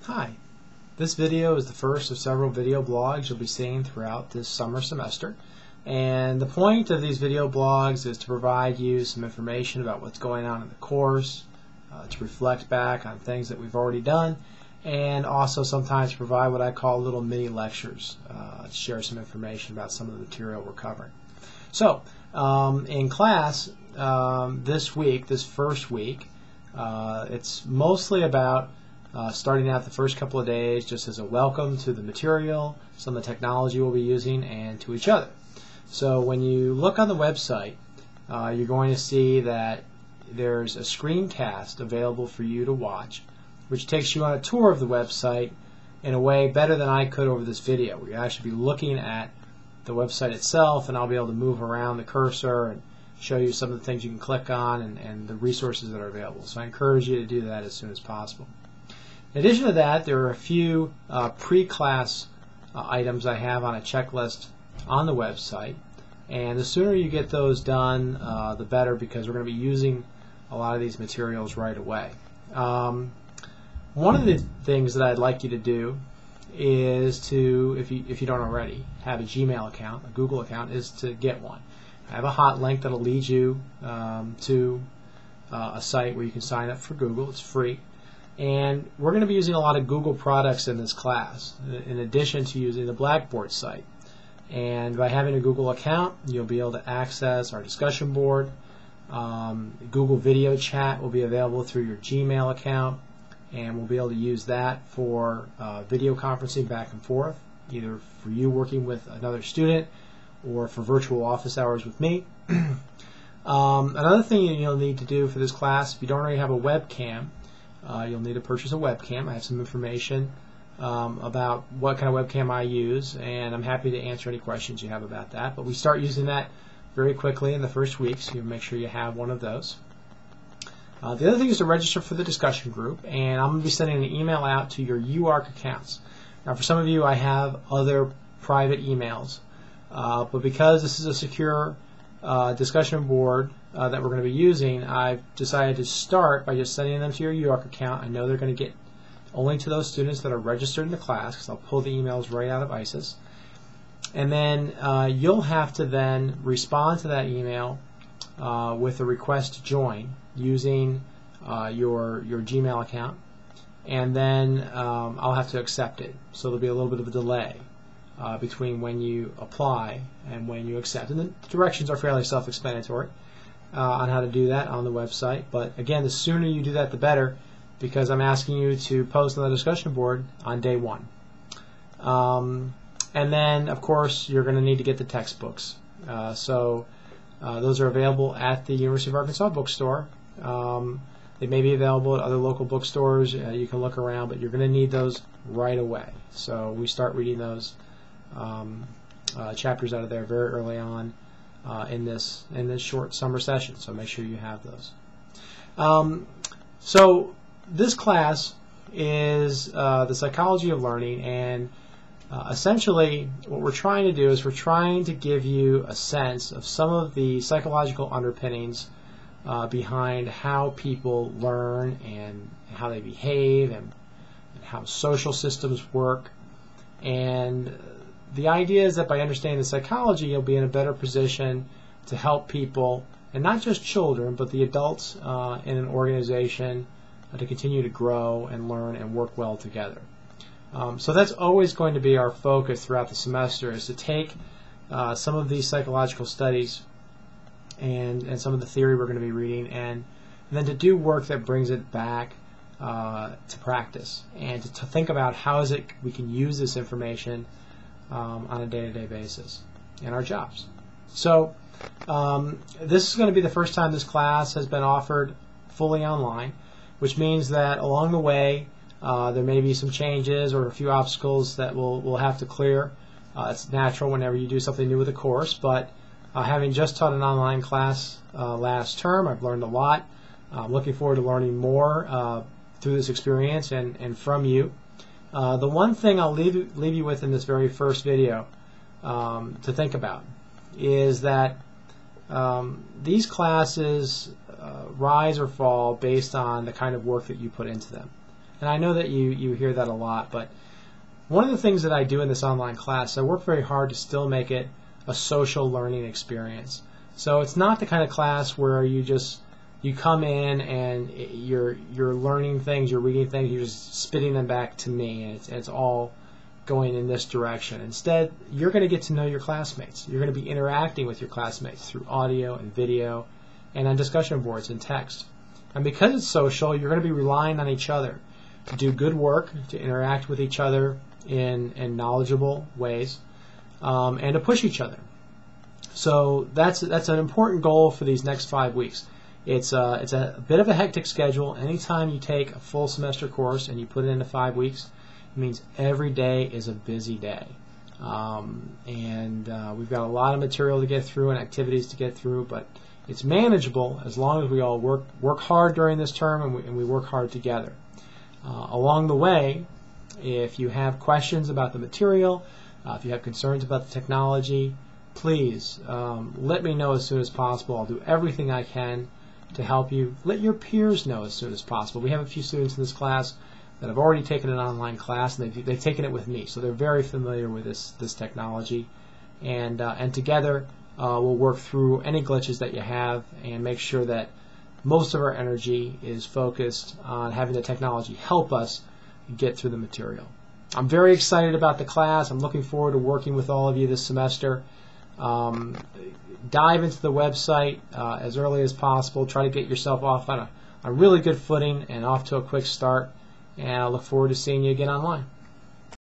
Hi, this video is the first of several video blogs you'll be seeing throughout this summer semester. And the point of these video blogs is to provide you some information about what's going on in the course, to reflect back on things that we've already done, and also sometimes provide what I call little mini lectures, to share some information about some of the material we're covering. So, in class this week, this first week, it's mostly about starting out the first couple of days just as a welcome to the material, some of the technology we'll be using, and to each other. So when you look on the website, you're going to see that there's a screencast available for you to watch, which takes you on a tour of the website in a way better than I could over this video. We'll actually be looking at the website itself, and I'll be able to move around the cursor and show you some of the things you can click on and the resources that are available. So I encourage you to do that as soon as possible. In addition to that, there are a few pre-class items I have on a checklist on the website, and the sooner you get those done, the better, because we're going to be using a lot of these materials right away. One of the things that I'd like you to do is to, if you don't already have a Gmail account, a Google account, is to get one. I have a hot link that'll lead you to a site where you can sign up for Google. It's free. And we're going to be using a lot of Google products in this class, in addition to using the Blackboard site. And by having a Google account, you'll be able to access our discussion board. Google Video Chat will be available through your Gmail account, and we'll be able to use that for video conferencing back and forth, either for you working with another student or for virtual office hours with me. Another thing you'll need to do for this class, if you don't already have a webcam, you'll need to purchase a webcam. I have some information about what kind of webcam I use, and I'm happy to answer any questions you have about that. But we start using that very quickly in the first week, so you'll make sure you have one of those. The other thing is to register for the discussion group, and I'm going to be sending an email out to your UARC accounts. Now, for some of you, I have other private emails, but because this is a secure discussion board that we're going to be using, I've decided to start by just sending them to your UARC account. I know they're going to get only to those students that are registered in the class, because I'll pull the emails right out of ISIS. And then you'll have to then respond to that email with a request to join using your Gmail account, and then I'll have to accept it. So there'll be a little bit of a delay between when you apply and when you accept. And the directions are fairly self-explanatory on how to do that on the website. But again, the sooner you do that, the better, because I'm asking you to post on the discussion board on day one. And then, of course, you're going to need to get the textbooks. So those are available at the University of Arkansas bookstore. They may be available at other local bookstores. You can look around, but you're going to need those right away. So we start reading those chapters out of there very early on in this short summer session. So make sure you have those. So this class is the psychology of learning, and essentially what we're trying to do is we're trying to give you a sense of some of the psychological underpinnings behind how people learn and how they behave and how social systems work. And the idea is that by understanding the psychology, you'll be in a better position to help people, and not just children, but the adults in an organization to continue to grow and learn and work well together. So that's always going to be our focus throughout the semester, is to take some of these psychological studies and some of the theory we're going to be reading, and then to do work that brings it back to practice, and to think about how is it we can use this information on a day-to-day basis in our jobs. So this is going to be the first time this class has been offered fully online, which means that along the way there may be some changes or a few obstacles that we'll have to clear. It's natural whenever you do something new with a course, but having just taught an online class last term, I've learned a lot. I'm looking forward to learning more through this experience and from you. The one thing I'll leave you with in this very first video to think about is that these classes rise or fall based on the kind of work that you put into them. And I know that you hear that a lot, but one of the things that I do in this online class, I work very hard to still make it a social learning experience. So it's not the kind of class where you come in and you're learning things, you're reading things, you're just spitting them back to me, and it's all going in this direction. Instead, you're going to get to know your classmates. You're going to be interacting with your classmates through audio and video and on discussion boards and text. And because it's social, you're going to be relying on each other to do good work, to interact with each other in knowledgeable ways, and to push each other. So that's an important goal for these next 5 weeks. It's a bit of a hectic schedule. Anytime you take a full semester course and you put it into 5 weeks, it means every day is a busy day. We've got a lot of material to get through and activities to get through, but it's manageable as long as we all work hard during this term and we work hard together. Along the way, if you have questions about the material, if you have concerns about the technology, please let me know as soon as possible. I'll do everything I can to help you. Let your peers know as soon as possible. We have a few students in this class that have already taken an online class, and they've taken it with me, so they're very familiar with this technology. And together we'll work through any glitches that you have and make sure that most of our energy is focused on having the technology help us get through the material. I'm very excited about the class. I'm looking forward to working with all of you this semester. Dive into the website as early as possible. Try to get yourself off on a really good footing and off to a quick start. And I look forward to seeing you again online.